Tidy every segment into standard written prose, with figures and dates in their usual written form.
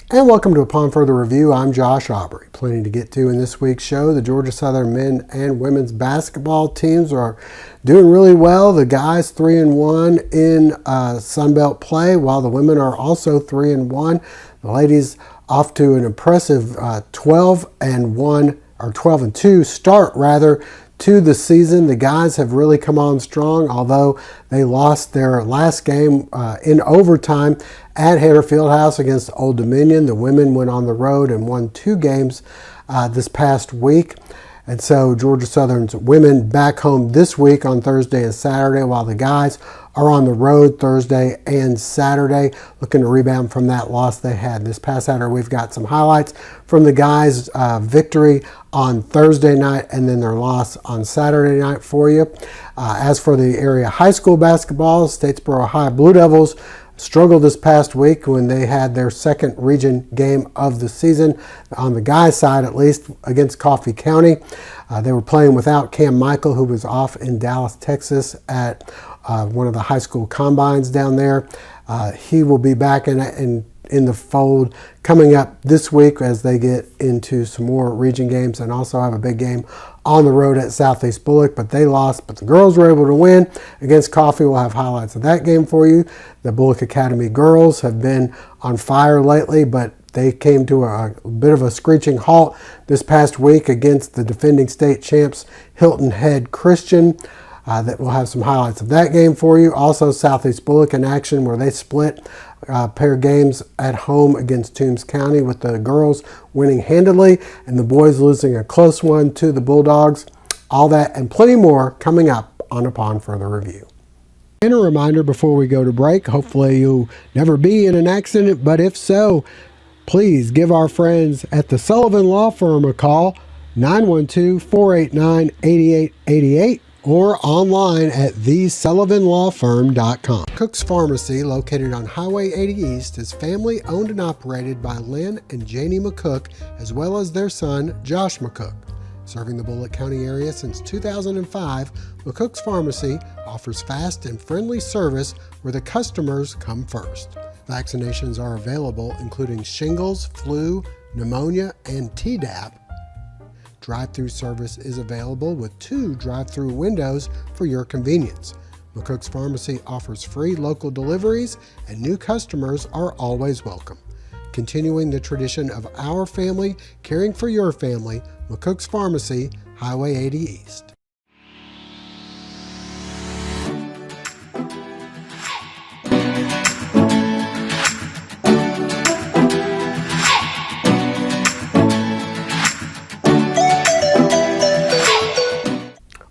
And welcome to Upon Further Review. I'm Josh Aubrey. Plenty to get to in this week's show. The Georgia Southern men and women's basketball teams are doing really well. The guys 3-1 in Sunbelt play, while the women are also 3-1. The ladies off to an impressive 12-2 start rather to the season. The guys have really come on strong, although they lost their last game in overtime at Hatter Fieldhouse against Old Dominion. The women went on the road and won 2 games this past week. And so Georgia Southern's women back home this week on Thursday and Saturday, while the guys are on the road Thursday and Saturday, looking to rebound from that loss they had this past Saturday. We've got some highlights from the guys' victory on Thursday night and then their loss on Saturday night for you. As for the area high school basketball, Statesboro High Blue Devils struggled this past week when they had their second region game of the season, on the guys' side at least, against Coffee County. They were playing without Cam Michael, who was off in Dallas, Texas at one of the high school combines down there. He will be back in the fold coming up this week as they get into some more region games and also have a big game on the road at Southeast Bulloch, but they lost. But the girls were able to win against Coffee. We'll have highlights of that game for you. The Bulloch Academy girls have been on fire lately, but they came to a bit of a screeching halt this past week against the defending state champs Hilton Head Christian. That we'll have some highlights of that game for you. Also, Southeast Bulloch in action, where they split a pair of games at home against Toombs County, with the girls winning handily and the boys losing a close one to the Bulldogs. All that and plenty more coming up on Upon Further Review. And a reminder before we go to break, hopefully you'll never be in an accident, but if so, please give our friends at the Sullivan Law Firm a call, 912-489-8888. or online at thesullivanlawfirm.com. McCooks Pharmacy, located on Highway 80 East, is family owned and operated by Lynn and Janie McCook, as well as their son, Josh McCook. Serving the Bulloch County area since 2005, McCooks Pharmacy offers fast and friendly service where the customers come first. Vaccinations are available, including shingles, flu, pneumonia, and Tdap. Drive-through service is available with 2 drive-through windows for your convenience. McCooks Pharmacy offers free local deliveries, and new customers are always welcome. Continuing the tradition of our family caring for your family, McCooks Pharmacy, Highway 80 East.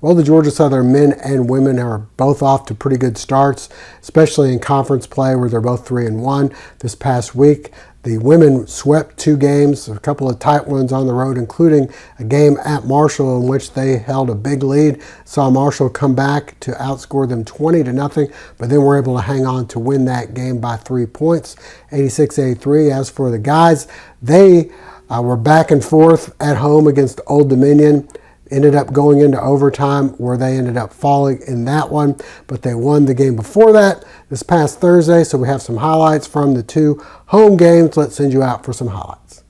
Well, the Georgia Southern men and women are both off to pretty good starts, especially in conference play where they're both 3-1. This past week, the women swept 2 games, a couple of tight ones on the road, including a game at Marshall in which they held a big lead. Saw Marshall come back to outscore them 20-0, but then were able to hang on to win that game by 3 points, 86-83. As for the guys, they were back and forth at home against Old Dominion. Ended up going into overtime where they ended up falling in that one, but they won the game before that this past Thursday. So we have some highlights from the 2 home games. Let's send you out for some highlights.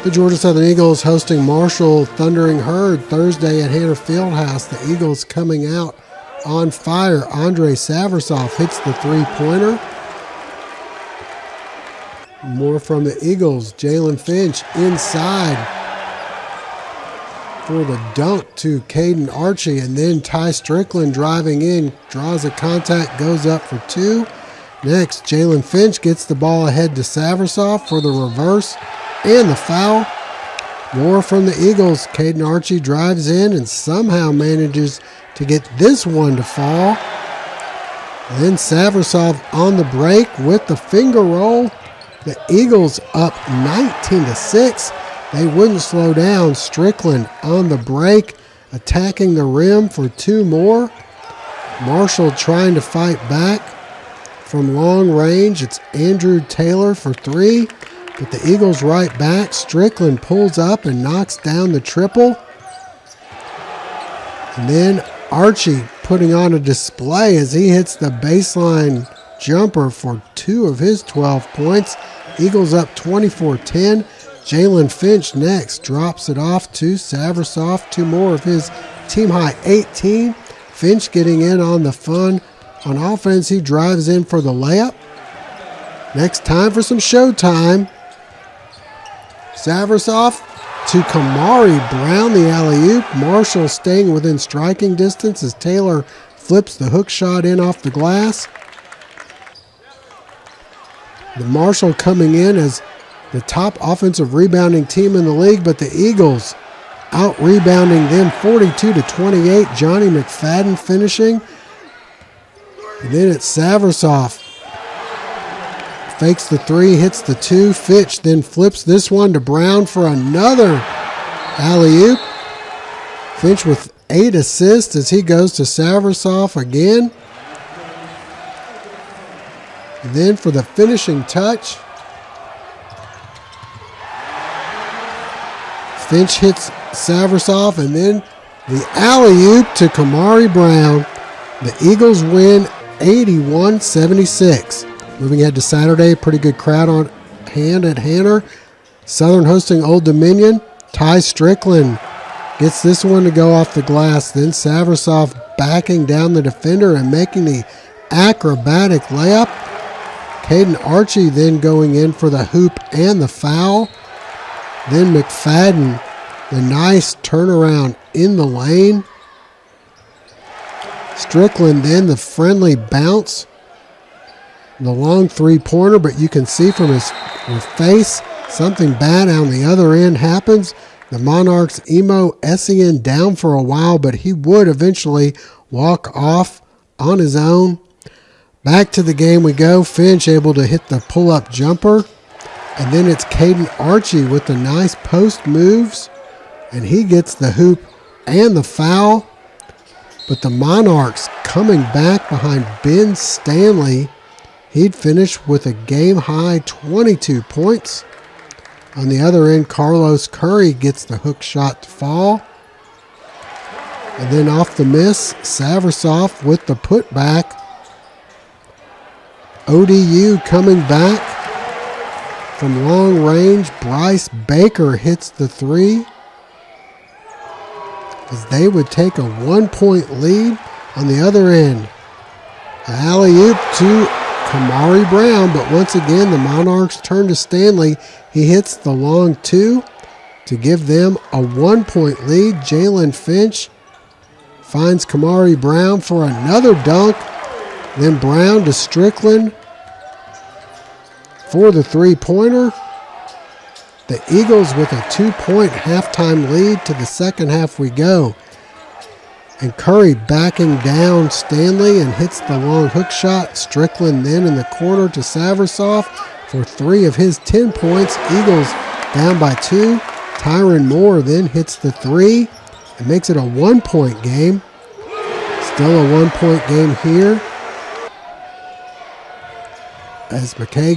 The Georgia Southern Eagles hosting Marshall Thundering Herd Thursday at Hatter Fieldhouse. The Eagles coming out on fire. Andre Saversoff hits the 3-pointer. More from the Eagles. Jalen Finch inside for the dunk to Caden Archie, and then Ty Strickland driving in, draws a contact, goes up for 2. Next, Jalen Finch gets the ball ahead to Saversoff for the reverse and the foul. More from the Eagles. Caden Archie drives in and somehow manages to get this one to fall. Then Saversoff on the break with the finger roll. The Eagles up 19-6. They wouldn't slow down. Strickland on the break, attacking the rim for 2 more. Marshall trying to fight back from long range. It's Andrew Taylor for 3, but the Eagles right back. Strickland pulls up and knocks down the triple. And then Archie putting on a display as he hits the baseline jumper for 2 of his 12 points. Eagles up 24-10. Jalen Finch next drops it off to Saversoff. 2 more of his team-high 18. Finch getting in on the fun. On offense, he drives in for the layup. Next, time for some showtime. Saversoff to Kamari Brown, the alley-oop. Marshall staying within striking distance as Taylor flips the hook shot in off the glass. The Marshall coming in as the top offensive rebounding team in the league, but the Eagles out-rebounding them 42-28. Johnny McFadden finishing. And then it's Saversoff. Fakes the 3, hits the 2. Fitch then flips this one to Brown for another alley-oop. Finch with 8 assists as he goes to Saversoff again. And then for the finishing touch, Finch hits Saversoff, and then the alley-oop to Kamari Brown. The Eagles win 81-76. Moving ahead to Saturday, pretty good crowd on hand at Hanner. Southern hosting Old Dominion. Ty Strickland gets this one to go off the glass. Then Saversoff backing down the defender and making the acrobatic layup. Caden Archie then going in for the hoop and the foul. Then McFadden, the nice turnaround in the lane. Strickland then the friendly bounce. The long 3-pointer, but you can see from his face something bad on the other end happens. The Monarchs Emo Essien down for a while, but he would eventually walk off on his own. Back to the game we go. Finch able to hit the pull-up jumper. And then it's Caden Archie with the nice post moves. And he gets the hoop and the foul. But the Monarchs coming back behind Ben Stanley. He'd finish with a game-high 22 points. On the other end, Carlos Curry gets the hook shot to fall. And then off the miss, Saversoff with the putback. ODU coming back from long range. Bryce Baker hits the 3. As they would take a 1-point lead. On the other end, the alley-oop to Kamari Brown, but once again the Monarchs turn to Stanley. He hits the long 2 to give them a 1-point lead. Jalen Finch finds Kamari Brown for another dunk. Then Brown to Strickland for the 3-pointer. The Eagles with a 2-point halftime lead. To the second half we go. And Curry backing down Stanley and hits the long hook shot. Strickland then in the corner to Saversoff for 3 of his 10 points. Eagles down by 2. Tyron Moore then hits the 3 and makes it a 1-point game. Still a 1-point game here. As McKay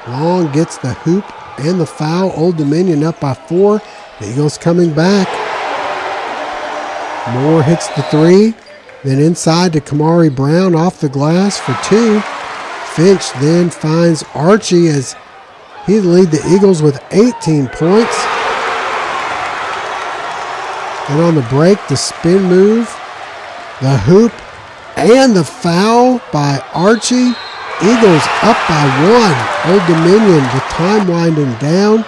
Long gets the hoop and the foul. Old Dominion up by 4. The Eagles coming back. Moore hits the 3. Then inside to Kamari Brown off the glass for 2. Finch then finds Archie as he lead the Eagles with 18 points. And on the break, the spin move, the hoop, and the foul by Archie. Eagles up by 1. Old Dominion with time winding down.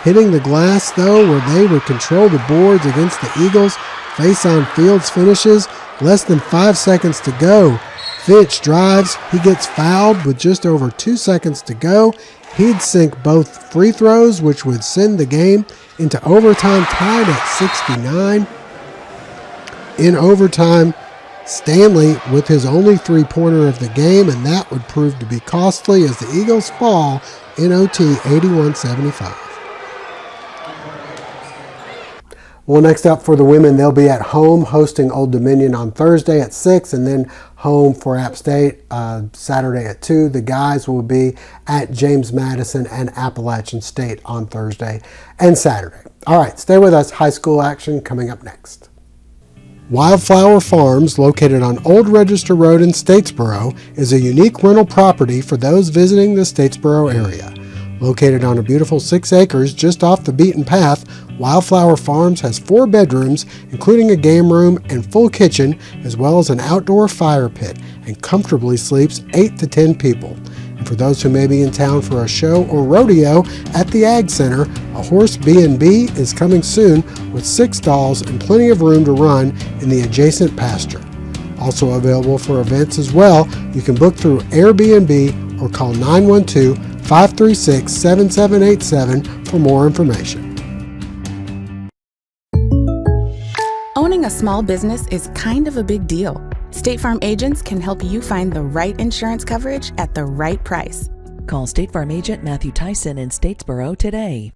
Hitting the glass, though, where they would control the boards against the Eagles. Face-on Fields finishes. Less than 5 seconds to go. Finch drives. He gets fouled with just over 2 seconds to go. He'd sink both free throws, which would send the game into overtime, tied at 69. In overtime, Stanley with his only 3-pointer of the game, and that would prove to be costly as the Eagles fall in OT 81-75. Well, next up for the women, they'll be at home hosting Old Dominion on Thursday at 6, and then home for App State Saturday at 2. The guys will be at James Madison and Appalachian State on Thursday and Saturday. All right, stay with us. High school action coming up next. Wildflower Farms, located on Old Register Road in Statesboro, is a unique rental property for those visiting the Statesboro area. Located on a beautiful 6 acres just off the beaten path, Wildflower Farms has 4 bedrooms, including a game room and full kitchen, as well as an outdoor fire pit, and comfortably sleeps 8 to 10 people. And for those who may be in town for a show or rodeo at the Ag Center, a horse B&B is coming soon with 6 stalls and plenty of room to run in the adjacent pasture. Also available for events as well, you can book through Airbnb or call 912-536-7787 for more information. Owning a small business is kind of a big deal. State Farm agents can help you find the right insurance coverage at the right price. Call State Farm agent Matthew Tyson in Statesboro today.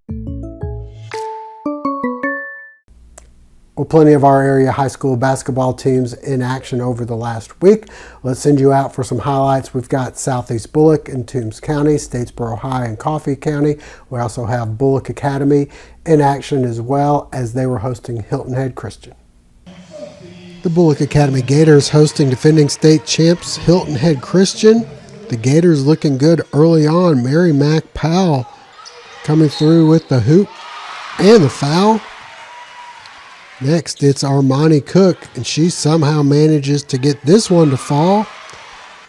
Well, plenty of our area high school basketball teams in action over the last week. Let's send you out for some highlights. We've got Southeast Bulloch in Toombs County, Statesboro High in Coffee County. We also have Bulloch Academy in action as well, as they were hosting Hilton Head Christian. The Bulloch Academy Gators hosting defending state champs Hilton Head Christian. The Gators looking good early on. Mary Mack Powell coming through with the hoop and the foul. Next, it's Armani Cook, and she somehow manages to get this one to fall.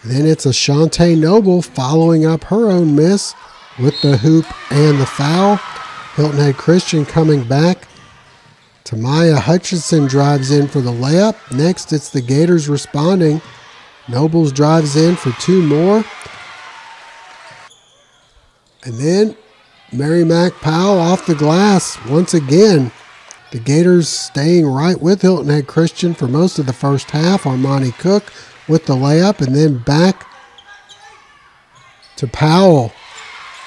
Then it's Ashante Noble following up her own miss with the hoop and the foul. Hilton Head Christian coming back. Tamaya Hutchinson drives in for the layup. Next, it's the Gators responding. Nobles drives in for 2 more. And then Mary Mack Powell off the glass once again. The Gators staying right with Hilton Head Christian for most of the first half. Armani Cook with the layup, and then back to Powell.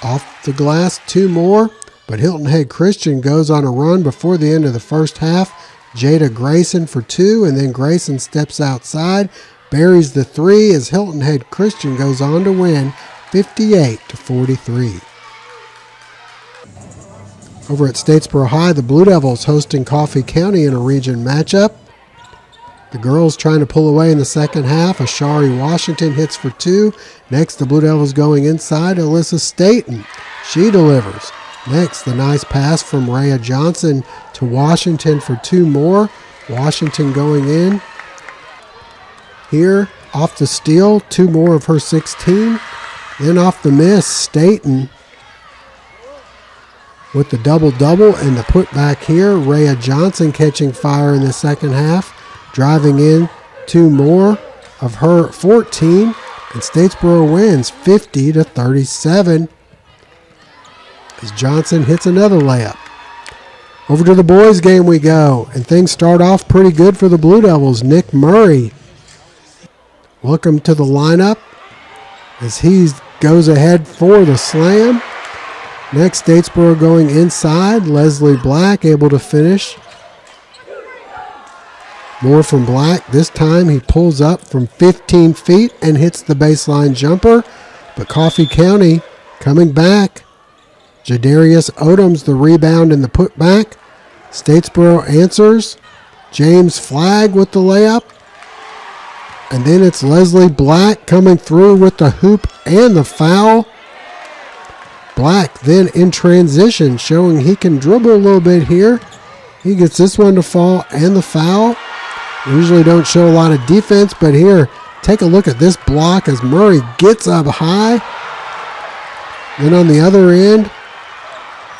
Off the glass, 2 more. But Hilton Head Christian goes on a run before the end of the first half. Jada Grayson for 2, and then Grayson steps outside, buries the 3 as Hilton Head Christian goes on to win 58-43. Over at Statesboro High, the Blue Devils hosting Coffee County in a region matchup. The girls trying to pull away in the second half. Ashari Washington hits for 2. Next, the Blue Devils going inside. Alyssa Staten, she delivers. Next, the nice pass from Rhea Johnson to Washington for 2 more. Washington going in. Here, off the steal, 2 more of her 16. Then off the miss, Staten with the double-double and the putback here. Rhea Johnson catching fire in the second half. Driving in 2 more of her 14. And Statesboro wins 50-37. As Johnson hits another layup. Over to the boys game we go, and things start off pretty good for the Blue Devils. Nick Murray, welcome to the lineup as he goes ahead for the slam. Next, Statesboro going inside. Leslie Black able to finish. More from Black. This time he pulls up from 15 feet and hits the baseline jumper. But Coffee County coming back. Jadarius Odoms the rebound and the putback. Statesboro answers. James Flagg with the layup. And then it's Leslie Black coming through with the hoop and the foul. Black then in transition, showing he can dribble a little bit here. He gets this one to fall and the foul. Usually don't show a lot of defense, but here, take a look at this block as Murray gets up high. Then on the other end,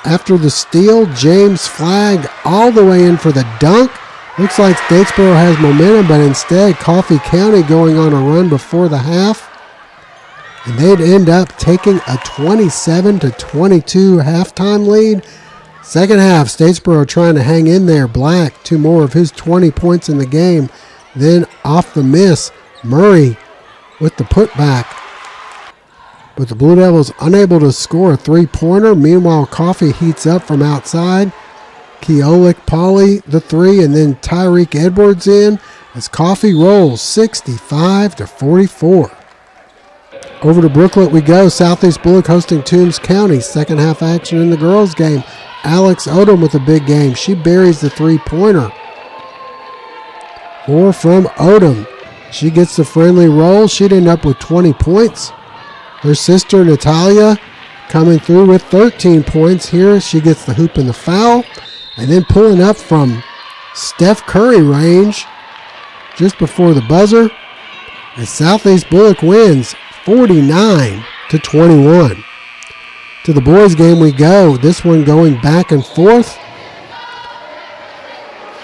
after the steal, James Flagg all the way in for the dunk. Looks like Statesboro has momentum, but instead Coffee County going on a run before the half. And they'd end up taking a 27-22 halftime lead. Second half, Statesboro trying to hang in there. Black, 2 more of his 20 points in the game. Then off the miss, Murray with the putback. But the Blue Devils unable to score a 3-pointer. Meanwhile, Coffee heats up from outside. Keolik Pauly the 3, and then Tyreek Edwards in as Coffee rolls 65-44. Over to Brooklet we go. Southeast Bulloch hosting Toombs County. Second half action in the girls game. Alex Odom with a big game. She buries the 3-pointer. or from Odom. She gets the friendly roll. She'd end up with 20 points. Her sister Natalia coming through with 13 points here. She gets the hoop and the foul. And then pulling up from Steph Curry range just before the buzzer. And Southeast Bulloch wins 49-21. To the boys game we go. This one going back and forth.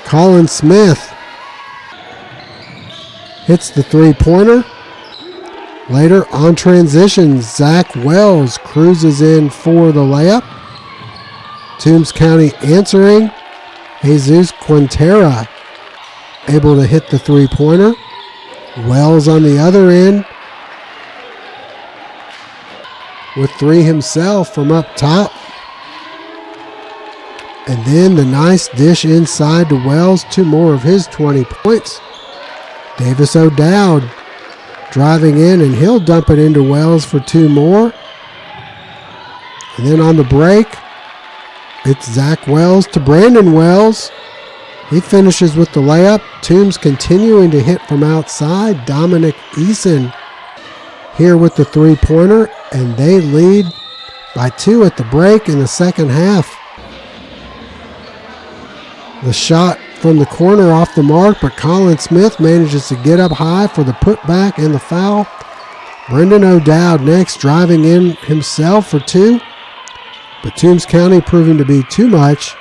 Colin Smith hits the three-pointer. Later on transition, Zach Wells cruises in for the layup. Toombs County answering. Jesus Quintera able to hit the three-pointer. Wells on the other end with three himself from up top. And then the nice dish inside to Wells, 2 more of his 20 points. Davis O'Dowd driving in, and he'll dump it into Wells for 2 more. And then on the break, it's Zach Wells to Brandon Wells. He finishes with the layup. Toombs continuing to hit from outside. Dominic Eason here with the three-pointer, and they lead by 2 at the break in the second half. The shot from the corner off the mark, but Colin Smith manages to get up high for the putback and the foul. Brendan O'Dowd next, driving in himself for 2. But Toombs County proving to be too much.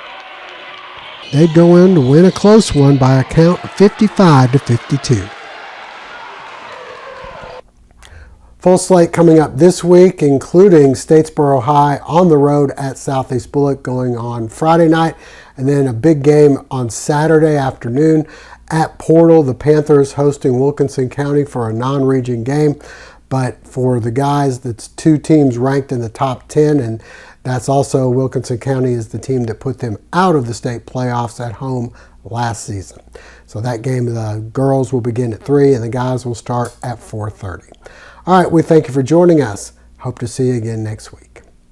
They'd go in to win a close one by a count of 55-52. Full slate coming up this week, including Statesboro High on the road at Southeast Bulloch going on Friday night, and then a big game on Saturday afternoon at Portal. The Panthers hosting Wilkinson County for a non-region game, but for the guys, that's 2 teams ranked in the top 10, and that's also Wilkinson County is the team that put them out of the state playoffs at home last season. So that game, the girls will begin at 3 and the guys will start at 4:30. All right, we thank you for joining us. Hope to see you again next week.